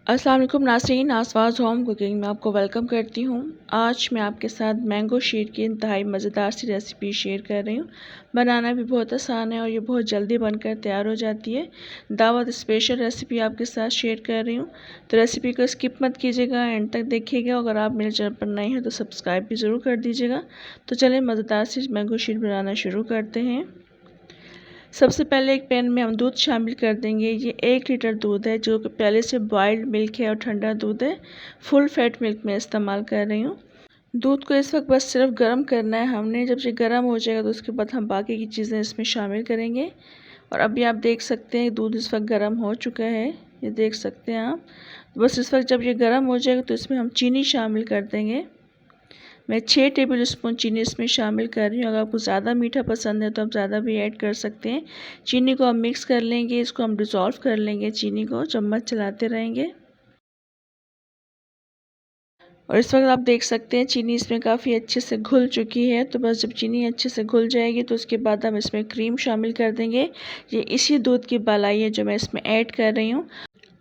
अस्सलाम वालेकुम नाज़रीन, आसवाज़ होम कुकिंग में आपको वेलकम करती हूँ। आज मैं आपके साथ मैंगो शीर की इंतहाई मज़ेदार सी रेसिपी शेयर कर रही हूँ। बनाना भी बहुत आसान है और ये बहुत जल्दी बनकर तैयार हो जाती है। दावत स्पेशल रेसिपी आपके साथ शेयर कर रही हूँ, तो रेसिपी को स्किप मत कीजिएगा, एंड तक देखिएगा। अगर आप मेरे चैनल पर नए हैं तो सब्सक्राइब भी ज़रूर कर दीजिएगा। तो चलिए मज़ेदार सी मैंगो शीर बनाना शुरू करते हैं। सबसे पहले एक पैन में हम दूध शामिल कर देंगे। ये 1 लीटर दूध है जो कि पहले से बॉइल्ड मिल्क है और ठंडा दूध है। फुल फैट मिल्क में इस्तेमाल कर रही हूँ। दूध को इस वक्त बस सिर्फ गर्म करना है हमने। जब ये गर्म हो जाएगा तो उसके बाद हम बाकी की चीज़ें इसमें शामिल करेंगे। और अभी आप देख सकते हैं दूध इस वक्त गर्म हो चुका है, ये देख सकते हैं आप। बस इस वक्त जब ये गर्म हो जाएगा तो इसमें हम चीनी शामिल कर देंगे। मैं 6 टेबल स्पून चीनी इसमें शामिल कर रही हूँ। अगर आपको ज़्यादा मीठा पसंद है तो आप ज़्यादा भी ऐड कर सकते हैं। चीनी को हम मिक्स कर लेंगे, इसको हम डिज़ोल्व कर लेंगे। चीनी को चम्मच चलाते रहेंगे। और इस वक्त आप देख सकते हैं चीनी इसमें काफ़ी अच्छे से घुल चुकी है। तो बस जब चीनी अच्छे से घुल जाएगी तो उसके बाद हम इसमें क्रीम शामिल कर देंगे। ये इसी दूध की मलाई है जो मैं इसमें ऐड कर रही हूँ।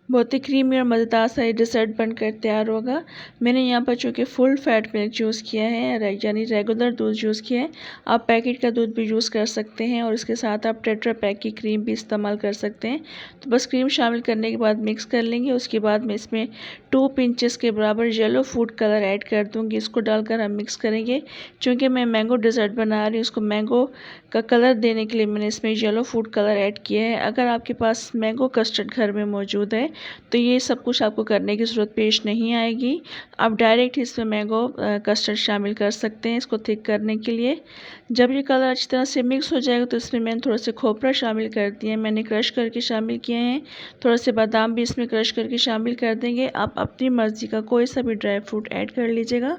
बहुत ही क्रीमी और मज़ेदार सा ये डिज़र्ट बनकर तैयार होगा। मैंने यहाँ पर चूँकि फुल फैट मिल्क यूज़ किया है, यानी रेगुलर दूध यूज़ किया है। आप पैकेट का दूध भी यूज़ कर सकते हैं और इसके साथ आप टेट्रा पैक की क्रीम भी इस्तेमाल कर सकते हैं। तो बस क्रीम शामिल करने के बाद मिक्स कर लेंगे। उसके बाद मैं इसमें 2 पिंचेस के बराबर येलो फूड कलर ऐड कर दूँगी। इसको डालकर हम मिक्स करेंगे। चूँकि मैं मैंगो डिज़र्ट बना रही हूँ, उसको मैंगो का कलर देने के लिए मैंने इसमें येलो फूड कलर ऐड किया है। अगर आपके पास मैंगो कस्टर्ड घर में मौजूद है तो ये सब कुछ आपको करने की ज़रूरत पेश नहीं आएगी। आप डायरेक्ट इसमें मैंगो कस्टर्ड शामिल कर सकते हैं इसको थिक करने के लिए। जब ये कलर अच्छी तरह से मिक्स हो जाएगा तो इसमें मैंने थोड़ा सा खोपरा शामिल कर दिया है, मैंने क्रश करके शामिल किए हैं। थोड़ा से बादाम भी इसमें क्रश करके शामिल कर देंगे। आप अपनी मर्ज़ी का कोई सा भी ड्राई फ्रूट ऐड कर लीजिएगा।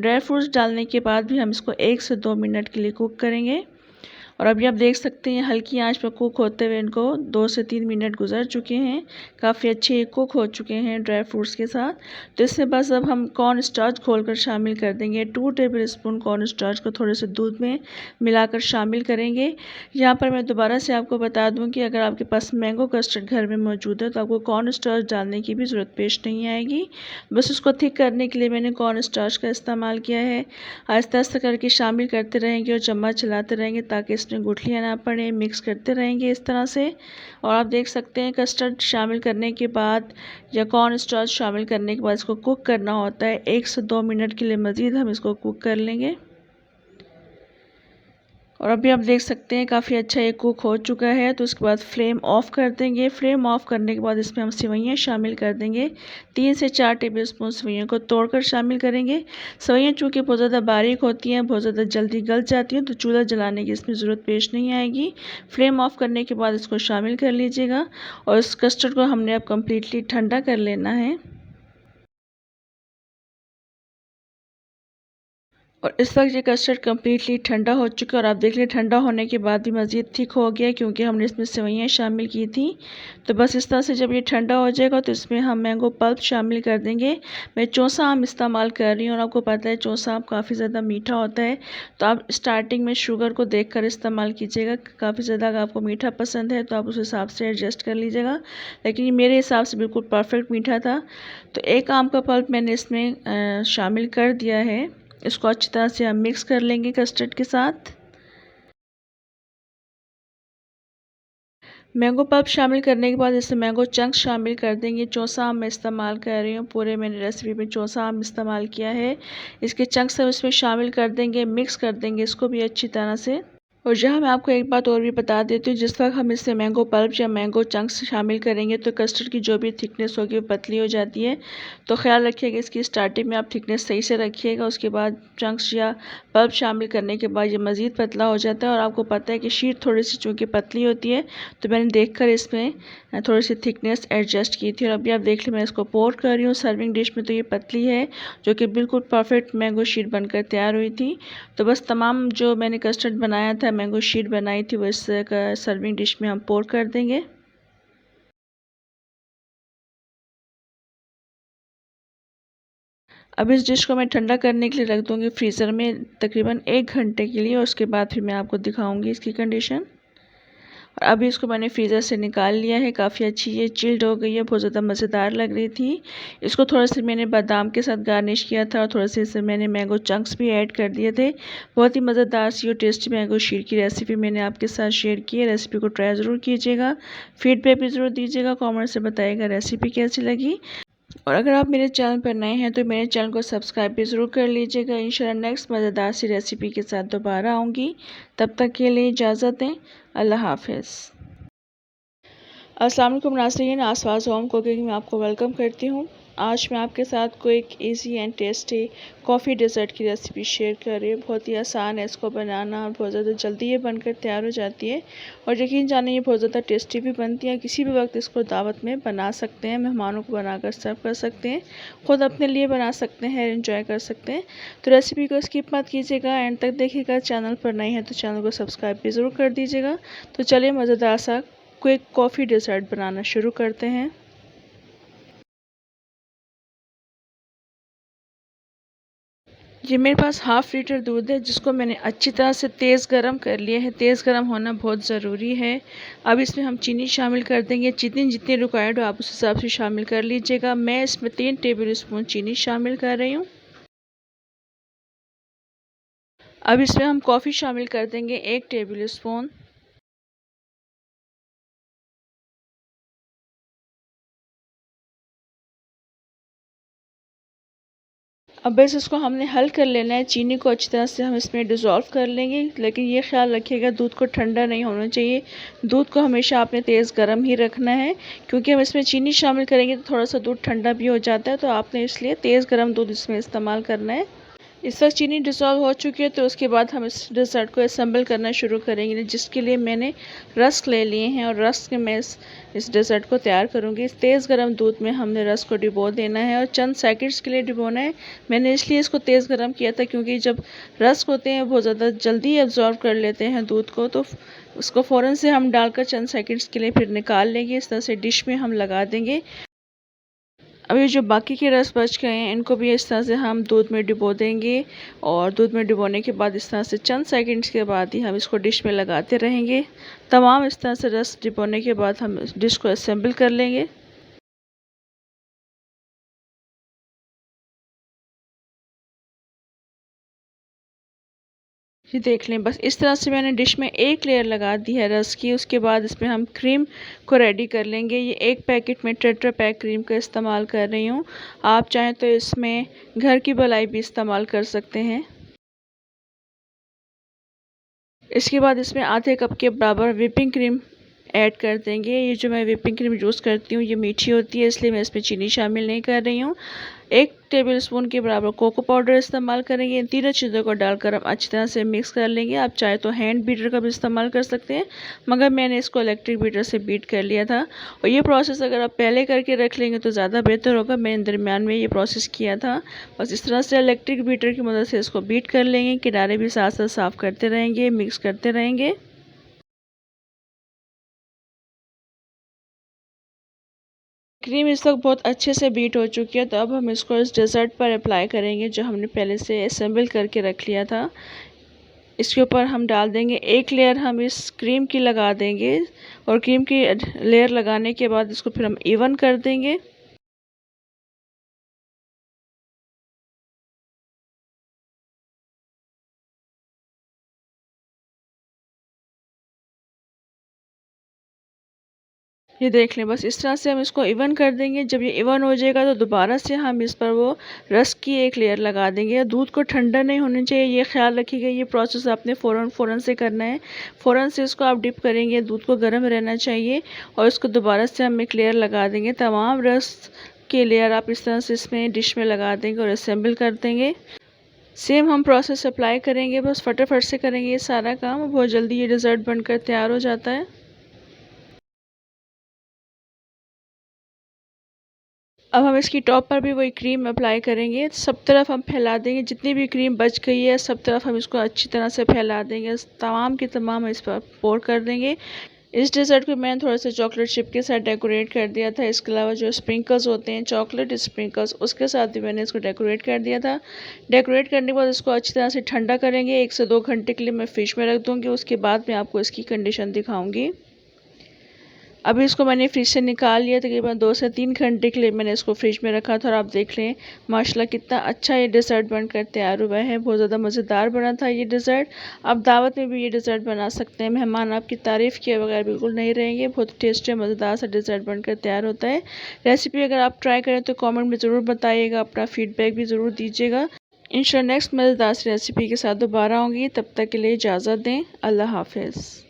ड्राई फ्रूट्स डालने के बाद भी हम इसको 1 से 2 मिनट के लिए कुक करेंगे। और अभी आप देख सकते हैं हल्की आंच पर कुक होते हुए इनको 2 से 3 मिनट गुजर चुके हैं। काफ़ी अच्छे कुक हो चुके हैं ड्राई फ्रूट्स के साथ। तो इसमें बस अब हम कॉर्न स्टार्च घोलकर शामिल कर देंगे। 2 टेबल स्पून कॉर्न स्टार्च को थोड़े से दूध में मिलाकर शामिल करेंगे। यहाँ पर मैं दोबारा से आपको बता दूँ कि अगर आपके पास मैंगो कस्टर्ड घर में मौजूद है तो आपको कॉर्न स्टार्च डालने की भी ज़रूरत पेश नहीं आएगी। बस उसको थिक करने के लिए मैंने कॉर्न स्टार्च का इस्तेमाल किया है। आहिस्ता आहिस्ता करके शामिल करते रहेंगे और चम्मच चलाते रहेंगे ताकि इसमें गुठलियाँ ना पड़े। मिक्स करते रहेंगे इस तरह से। और आप देख सकते हैं कस्टर्ड शामिल करने के बाद या कॉर्न स्टार्च शामिल करने के बाद इसको कुक करना होता है। 1 से 2 मिनट के लिए मज़ीद हम इसको कुक कर लेंगे। और अभी आप देख सकते हैं काफ़ी अच्छा ये कुक हो चुका है। तो उसके बाद फ्लेम ऑफ़ कर देंगे। फ्लेम ऑफ़ करने के बाद इसमें हम सेवइयाँ शामिल कर देंगे। 3 से 4 टेबल स्पून सेवइयों को तोड़कर शामिल करेंगे। सेवइयाँ चूँकि बहुत ज़्यादा बारीक होती हैं, बहुत ज़्यादा जल्दी गल जाती हैं, तो चूल्हा जलाने की इसमें ज़रूरत पेश नहीं आएगी। फ्लेम ऑफ़ करने के बाद इसको शामिल कर लीजिएगा। और इस कस्टर्ड को हमने अब कम्प्लीटली ठंडा कर लेना है। और इस वक्त ये कस्टर्ड कम्प्लीटली ठंडा हो चुका है। और आप देख लें ठंडा होने के बाद भी मज़ीद थिक हो गया क्योंकि हमने इसमें सेवइयाँ शामिल की थी। तो बस इस तरह से जब ये ठंडा हो जाएगा तो इसमें हम मैंगो पल्प शामिल कर देंगे। मैं चौसा आम इस्तेमाल कर रही हूँ और आपको पता है चौसा आम काफ़ी ज़्यादा मीठा होता है। तो आप स्टार्टिंग में शुगर को देख कर इस्तेमाल कीजिएगा। काफ़ी ज़्यादा अगर आपको मीठा पसंद है तो आप उस हिसाब से एडजस्ट कर लीजिएगा, लेकिन ये मेरे हिसाब से बिल्कुल परफेक्ट मीठा था। तो 1 आम का पल्प मैंने इसमें शामिल कर दिया है। इसको अच्छी तरह से हम मिक्स कर लेंगे कस्टर्ड के साथ। मैंगो पल्प शामिल करने के बाद इसमें मैंगो चंक्स शामिल कर देंगे। चौसा आम मैं इस्तेमाल कर रही हूँ, पूरे मैंने रेसिपी में चौसा आम इस्तेमाल किया है। इसके चंक्स हम इसमें शामिल कर देंगे, मिक्स कर देंगे इसको भी अच्छी तरह से। और जहाँ मैं आपको एक बात और भी बता देती हूँ, जिस वक्त हम इसमें मैंगो पल्प या मैंगो चंक्स शामिल करेंगे तो कस्टर्ड की जो भी थिकनेस होगी वो पतली हो जाती है। तो ख्याल रखिएगा इसकी स्टार्टिंग में आप थिकनेस सही से रखिएगा। उसके बाद चंक्स या पल्प शामिल करने के बाद ये मज़ीद पतला हो जाता है। और आपको पता है कि शीट थोड़ी सी चूँकि पतली होती है तो मैंने देख कर इसमें थोड़ी सी थिकनेस एडजस्ट की थी। और अभी आप देख लें मैं इसको पोर कर रही हूँ सर्विंग डिश में। तो ये पतली है जो कि बिल्कुल परफेक्ट मैंगो शीट बनकर तैयार हुई थी। तो बस तमाम जो मैंने कस्टर्ड बनाया था, मैंगो शीट बनाई थी, वो इस सर्विंग डिश में हम पोर कर देंगे। अब इस डिश को मैं ठंडा करने के लिए रख दूँगी फ्रीज़र में तकरीबन 1 घंटे के लिए। और उसके बाद फिर मैं आपको दिखाऊंगी इसकी कंडीशन। और अभी इसको मैंने फ्रीज़र से निकाल लिया है। काफ़ी अच्छी ये चिल्ड हो गई है, बहुत ज़्यादा मज़ेदार लग रही थी। इसको थोड़ा सा मैंने बादाम के साथ गार्निश किया था और थोड़ा सा इसमें मैंने मैंगो चंक्स भी ऐड कर दिए थे। बहुत ही मज़ेदार सी और टेस्टी मैंगो शीर की रेसिपी मैंने आपके साथ शेयर की है। रेसिपी को ट्राई ज़रूर कीजिएगा, फीडबैक भी ज़रूर दीजिएगा, कॉमेंट से बताइएगा रेसिपी कैसी लगी। और अगर आप मेरे चैनल पर नए हैं तो मेरे चैनल को सब्सक्राइब भी ज़रूर कर लीजिएगा। इंशाल्लाह नेक्स्ट मज़ेदार सी रेसिपी के साथ दोबारा आऊँगी। तब तक के लिए इजाज़त दें। अल्लाह हाफ़िज़। अस्सलाम वालेकुम नाज़रीन, आसपास होम कुकिंग में आपको वेलकम करती हूँ। आज मैं आपके साथ quick, easy and tasty coffee dessert की रेसिपी शेयर कर रही हूँ। बहुत ही आसान है इसको बनाना और बहुत ज़्यादा जल्दी ये बनकर तैयार हो जाती है और यकीन जाने ये बहुत ज़्यादा टेस्टी भी बनती है। किसी भी वक्त इसको दावत में बना सकते हैं, मेहमानों को बनाकर सर्व कर सकते हैं, ख़ुद अपने लिए बना सकते हैं, एंजॉय कर सकते हैं। तो रेसिपी को स्किप मत कीजिएगा, एंड तक देखिएगा। चैनल पर नए हैं तो चैनल को सब्सक्राइब भी ज़रूर कर दीजिएगा। तो चलिए मज़ेदार सा क्विक कॉफ़ी डेज़र्ट बनाना शुरू करते हैं। ये मेरे पास हाफ़ लीटर दूध है जिसको मैंने अच्छी तरह से तेज़ गरम कर लिया है। तेज़ गरम होना बहुत ज़रूरी है। अब इसमें हम चीनी शामिल कर देंगे। जितनी रिक्वायर्ड हो आप उस हिसाब से शामिल कर लीजिएगा। मैं इसमें 3 टेबल स्पून चीनी शामिल कर रही हूँ। अब इसमें हम कॉफ़ी शामिल कर देंगे 1 टेबल स्पून। अब बस इसको हमने हल कर लेना है। चीनी को अच्छी तरह से हम इसमें डिज़ोल्व कर लेंगे, लेकिन ये ख्याल रखिएगा दूध को ठंडा नहीं होना चाहिए। दूध को हमेशा आपने तेज़ गर्म ही रखना है, क्योंकि हम इसमें चीनी शामिल करेंगे तो थोड़ा सा दूध ठंडा भी हो जाता है। तो आपने इसलिए तेज़ गर्म दूध इसमें इस्तेमाल करना है। इस वक्त चीनी डिसॉल्व हो चुकी है, तो उसके बाद हम इस डेज़र्ट को असेंबल करना शुरू करेंगे, जिसके लिए मैंने रस्क ले लिए हैं और रस्क में इस डेज़र्ट को तैयार करूंगी। इस तेज़ गर्म दूध में हमने रस्क को डिबो देना है और चंद सेकंड्स के लिए डिबोना है। मैंने इसलिए इसको तेज़ गर्म किया था क्योंकि जब रस्क होते हैं बहुत ज़्यादा जल्दी एब्जॉर्ब कर लेते हैं दूध को, तो उसको फ़ौरन से हम डालकर चंद सेकंड्स के लिए फिर निकाल लेंगे। इस तरह से डिश में हम लगा देंगे। अभी जो बाकी के रस बच गए हैं इनको भी इस तरह से हम दूध में डिबो देंगे और दूध में डिबोने के बाद इस तरह से चंद सेकंड्स के बाद ही हम इसको डिश में लगाते रहेंगे। तमाम इस तरह से रस डिबोने के बाद हम इस डिश को असेंबल कर लेंगे। ये देख लें, बस इस तरह से मैंने डिश में एक लेयर लगा दी है रस की। उसके बाद इसमें हम क्रीम को रेडी कर लेंगे। ये एक पैकेट में टेट्रा पैक क्रीम का इस्तेमाल कर रही हूँ। आप चाहें तो इसमें घर की मलाई भी इस्तेमाल कर सकते हैं। इसके बाद इसमें आधे कप के बराबर व्हिपिंग क्रीम ऐड कर देंगे। ये जो मैं व्हिपिंग क्रीम यूज़ करती हूँ ये मीठी होती है, इसलिए मैं इसमें चीनी शामिल नहीं कर रही हूँ। 1 टेबलस्पून के बराबर कोको पाउडर इस्तेमाल करेंगे। इन तीनों चीज़ों को डालकर हम अच्छी तरह से मिक्स कर लेंगे। आप चाहे तो हैंड बीटर का भी इस्तेमाल कर सकते हैं, मगर मैंने इसको इलेक्ट्रिक बीटर से बीट कर लिया था। और ये प्रोसेस अगर आप पहले करके रख लेंगे तो ज़्यादा बेहतर होगा। मैंने दरमियान में ये प्रोसेस किया था। बस इस तरह से इलेक्ट्रिक बीटर की मदद से इसको बीट कर लेंगे। किनारे भी साथ साथ साफ़ करते रहेंगे, मिक्स करते रहेंगे। क्रीम इस वक्त बहुत अच्छे से बीट हो चुकी है, तो अब हम इसको इस डेज़र्ट पर अप्लाई करेंगे जो हमने पहले से असेंबल करके रख लिया था। इसके ऊपर हम डाल देंगे एक लेयर, हम इस क्रीम की लगा देंगे और क्रीम की लेयर लगाने के बाद इसको फिर हम इवन कर देंगे। ये देख लें, बस इस तरह से हम इसको इवन कर देंगे। जब ये इवन हो जाएगा तो दोबारा से हम इस पर वो रस की एक लेयर लगा देंगे। दूध को ठंडा नहीं होना चाहिए, ये ख्याल रखिएगा। ये प्रोसेस आपने फ़ौरन से करना है। फ़ौरन से इसको आप डिप करेंगे, दूध को गर्म रहना चाहिए और इसको दोबारा से हम एक लेयर लगा देंगे। तमाम रस के लेयर आप इस तरह से इसमें डिश में लगा देंगे और असेंबल कर देंगे। सेम हम प्रोसेस अप्लाई करेंगे, बस फटाफट से करेंगे ये सारा काम। बहुत जल्दी ये डिज़र्ट बनकर तैयार हो जाता है। अब हम इसकी टॉप पर भी वही क्रीम अप्लाई करेंगे। सब तरफ हम फैला देंगे। जितनी भी क्रीम बच गई है सब तरफ हम इसको अच्छी तरह से फैला देंगे। तमाम की तमाम इस पर पोर कर देंगे। इस डेज़र्ट को मैंने थोड़ा सा चॉकलेट चिप के साथ डेकोरेट कर दिया था। इसके अलावा जो स्प्रिंकल्स होते हैं, चॉकलेट स्प्रिंकल्स, उसके साथ भी मैंने इसको डेकोरेट कर दिया था। डेकोरेट करने के बाद इसको अच्छी तरह से ठंडा करेंगे। 1 से 2 घंटे के लिए मैं फ्रिज में रख दूँगी। उसके बाद मैं आपको इसकी कंडीशन दिखाऊँगी। अभी इसको मैंने फ्रिज से निकाल लिया, तकरीबन 2 से 3 घंटे के लिए मैंने इसको फ्रिज में रखा था और आप देख लें माशाल्लाह कितना अच्छा ये डिज़र्ट बनकर तैयार हुआ है। बहुत ज़्यादा मज़ेदार बना था ये डिज़र्ट। आप दावत में भी ये डिज़र्ट बना सकते हैं, मेहमान आपकी तारीफ़ किए बगैर बिल्कुल नहीं रहेंगे। बहुत टेस्टी मज़ेदार सा डिज़र्ट बनकर तैयार होता है। रेसिपी अगर आप ट्राई करें तो कॉमेंट में ज़रूर बताइएगा, अपना फ़ीडबैक भी ज़रूर दीजिएगा। इंशाल्लाह नेक्स्ट मज़ेदार रेसिपी के साथ दोबारा आऊँगी, तब तक के लिए इजाज़त दें। अल्लाह हाफ़िज़।